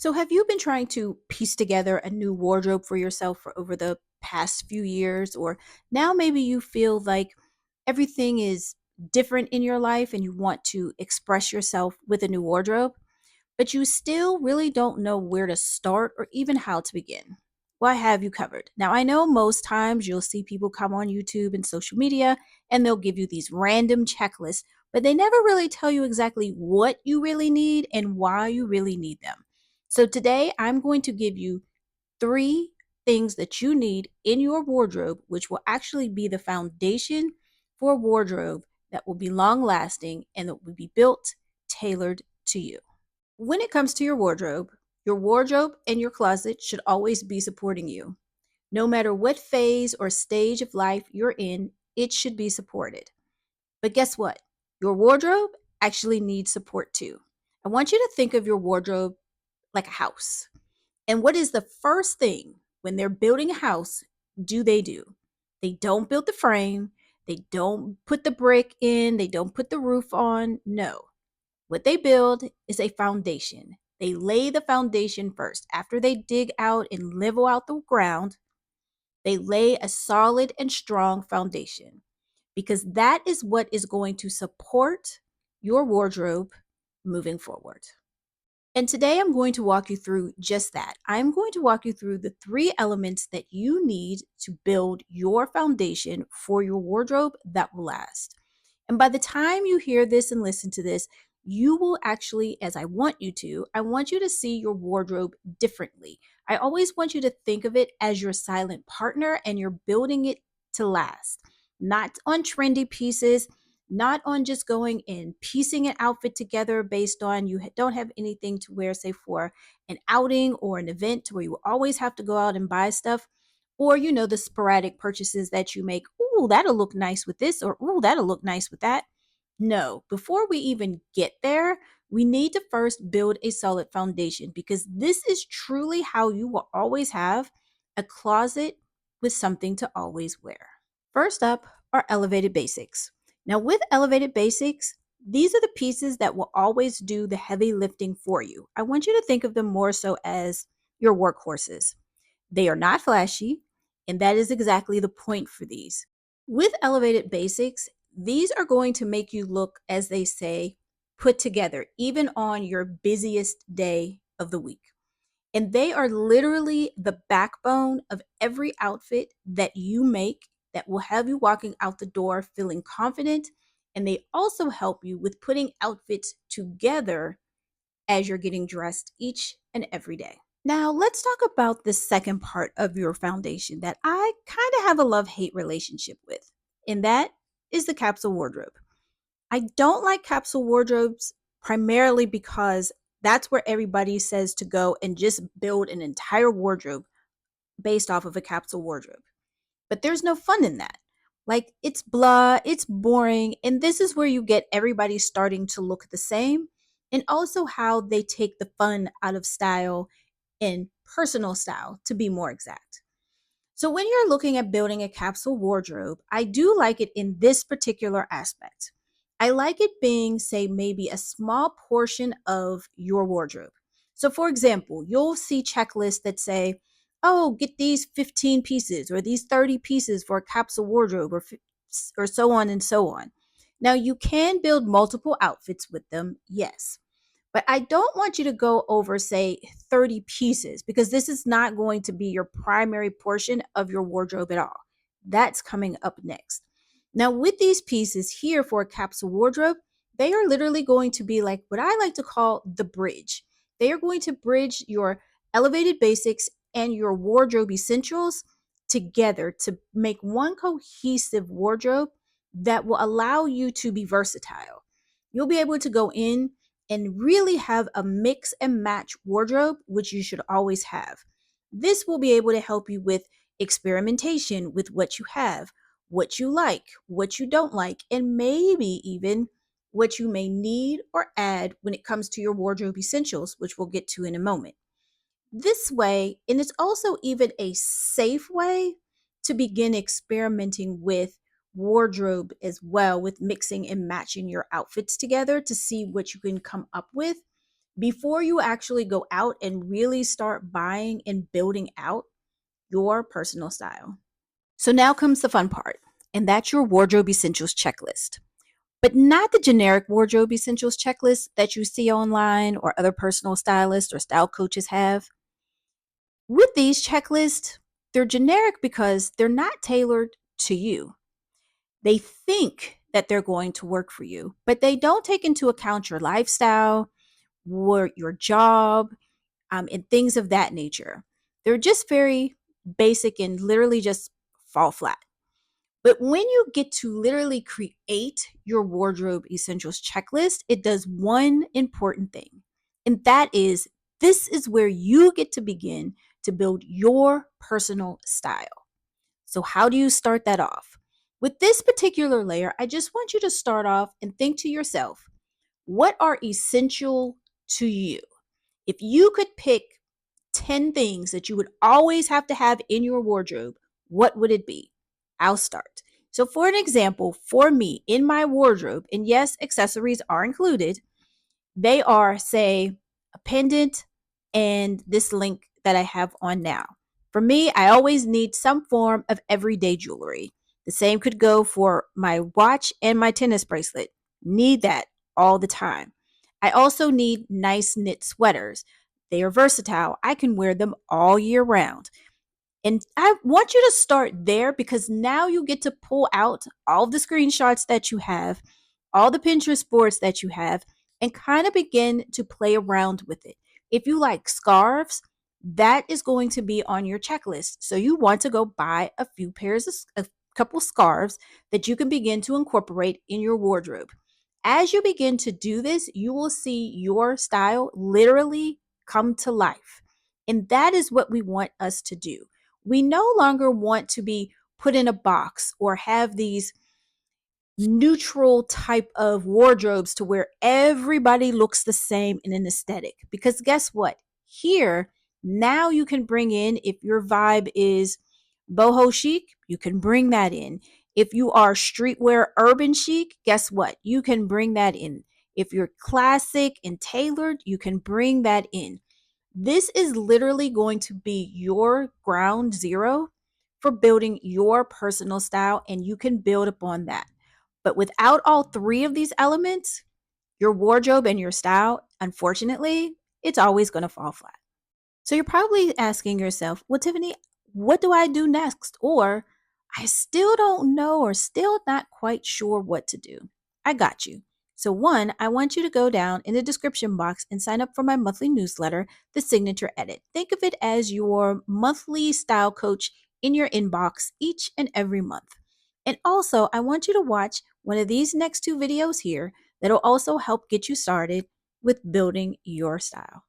So, have you been trying to piece together a new wardrobe for yourself for over the past few years? Or now maybe you feel like everything is different in your life and you want to express yourself with a new wardrobe, but you still really don't know where to start or even how to begin? Well, I have you covered. Now, I know most times you'll see people come on YouTube and social media and they'll give you these random checklists, but they never really tell you exactly what you really need and why you really need them. So, today I'm going to give you three things that you need in your wardrobe, which will actually be the foundation for a wardrobe that will be long lasting and that will be built tailored to you. When it comes to your wardrobe and your closet should always be supporting you. No matter what phase or stage of life you're in, it should be supported. But guess what? Your wardrobe actually needs support too. I want you to think of your wardrobe like a house. And what is the first thing when they're building a house do they do? They don't build the frame, they don't put the brick in, they don't put the roof on. No. What they build is a foundation. They lay the foundation first. After they dig out and level out the ground, they lay a solid and strong foundation because that is what is going to support your wardrobe moving forward. And today I'm going to walk you through just that. I'm going to walk you through the three elements that you need to build your foundation for your wardrobe that will last. And by the time you hear this and listen to this, you will actually, as I want you to see your wardrobe differently. I always want you to think of it as your silent partner and you're building it to last, not on trendy pieces, not on just going and piecing an outfit together based on you don't have anything to wear, say for an outing or an event where you always have to go out and buy stuff, or the sporadic purchases that you make. Ooh, that'll look nice with this, or ooh, that'll look nice with that. No, before we even get there, we need to first build a solid foundation because this is truly how you will always have a closet with something to always wear. First up are elevated basics. Now, with elevated basics, these are the pieces that will always do the heavy lifting for you. I want you to think of them more so as your workhorses. They are not flashy, and that is exactly the point for these. With elevated basics, these are going to make you look, as they say, put together, even on your busiest day of the week. And they are literally the backbone of every outfit that you make that will have you walking out the door feeling confident. And they also help you with putting outfits together as you're getting dressed each and every day. Now, let's talk about the second part of your foundation that I kind of have a love hate relationship with, and that is the capsule wardrobe. I don't like capsule wardrobes primarily because that's where everybody says to go and just build an entire wardrobe based off of a capsule wardrobe. But there's no fun in that. Like, it's blah, it's boring, and this is where you get everybody starting to look the same, and also how they take the fun out of style and personal style, to be more exact. So, when you're looking at building a capsule wardrobe, I do like it in this particular aspect. I like it being, say, maybe a small portion of your wardrobe. So, for example, you'll see checklists that say, oh, get these 15 pieces or these 30 pieces for a capsule wardrobe or so on and so on. Now, you can build multiple outfits with them, yes. But I don't want you to go over, say, 30 pieces because this is not going to be your primary portion of your wardrobe at all. That's coming up next. Now, with these pieces here for a capsule wardrobe, they are literally going to be like what I like to call the bridge. They are going to bridge your elevated basics and your wardrobe essentials together to make one cohesive wardrobe that will allow you to be versatile. You'll be able to go in and really have a mix and match wardrobe, which you should always have. This will be able to help you with experimentation with what you have, what you like, what you don't like, and maybe even what you may need or add when it comes to your wardrobe essentials, which we'll get to in a moment. This way, and it's also even a safe way to begin experimenting with wardrobe as well, with mixing and matching your outfits together to see what you can come up with. before you actually go out and really start buying and building out your personal style. So now comes the fun part, and that's your wardrobe essentials checklist. But not the generic wardrobe essentials checklist that you see online or other personal stylists or style coaches have. With these checklists, they're generic because they're not tailored to you. They think that they're going to work for you, but they don't take into account your lifestyle, your job, and things of that nature. They're just very basic and literally just fall flat. But when you get to literally create your wardrobe essentials checklist, it does one important thing. And that is, this is where you get to begin to build your personal style. So, how do you start that off? With this particular layer, I just want you to start off and think to yourself, what are essential to you? If you could pick 10 things that you would always have to have in your wardrobe, what would it be? I'll start. So, for an example, for me in my wardrobe, and yes, accessories are included, they are, say, a pendant and this link that I have on now. For me, I always need some form of everyday jewelry. The same could go for my watch and my tennis bracelet. Need that all the time. I also need nice knit sweaters. They are versatile. I can wear them all year round. And I want you to start there because now you get to pull out all the screenshots that you have, all the Pinterest boards that you have, and kind of begin to play around with it. If you like scarves, that is going to be on your checklist. So you want to go buy a few pairs of a couple scarves that you can begin to incorporate in your wardrobe. As you begin to do this, you will see your style literally come to life. And that is what we want us to do. We no longer want to be put in a box or have these neutral type of wardrobes to where everybody looks the same in an aesthetic. Because guess what? Here, now you can bring in, if your vibe is boho chic, you can bring that in. If you are streetwear urban chic, guess what? You can bring that in. If you're classic and tailored, you can bring that in. This is literally going to be your ground zero for building your personal style, and you can build upon that. But without all three of these elements, your wardrobe and your style, unfortunately, it's always going to fall flat. So you're probably asking yourself, well, Tiffany, what do I do next? Or I still don't know or still not quite sure what to do. I got you. So, one, I want you to go down in the description box and sign up for my monthly newsletter, The Signature Edit. Think of it as your monthly style coach in your inbox each and every month. And also, I want you to watch one of these next two videos here that'll also help get you started with building your style.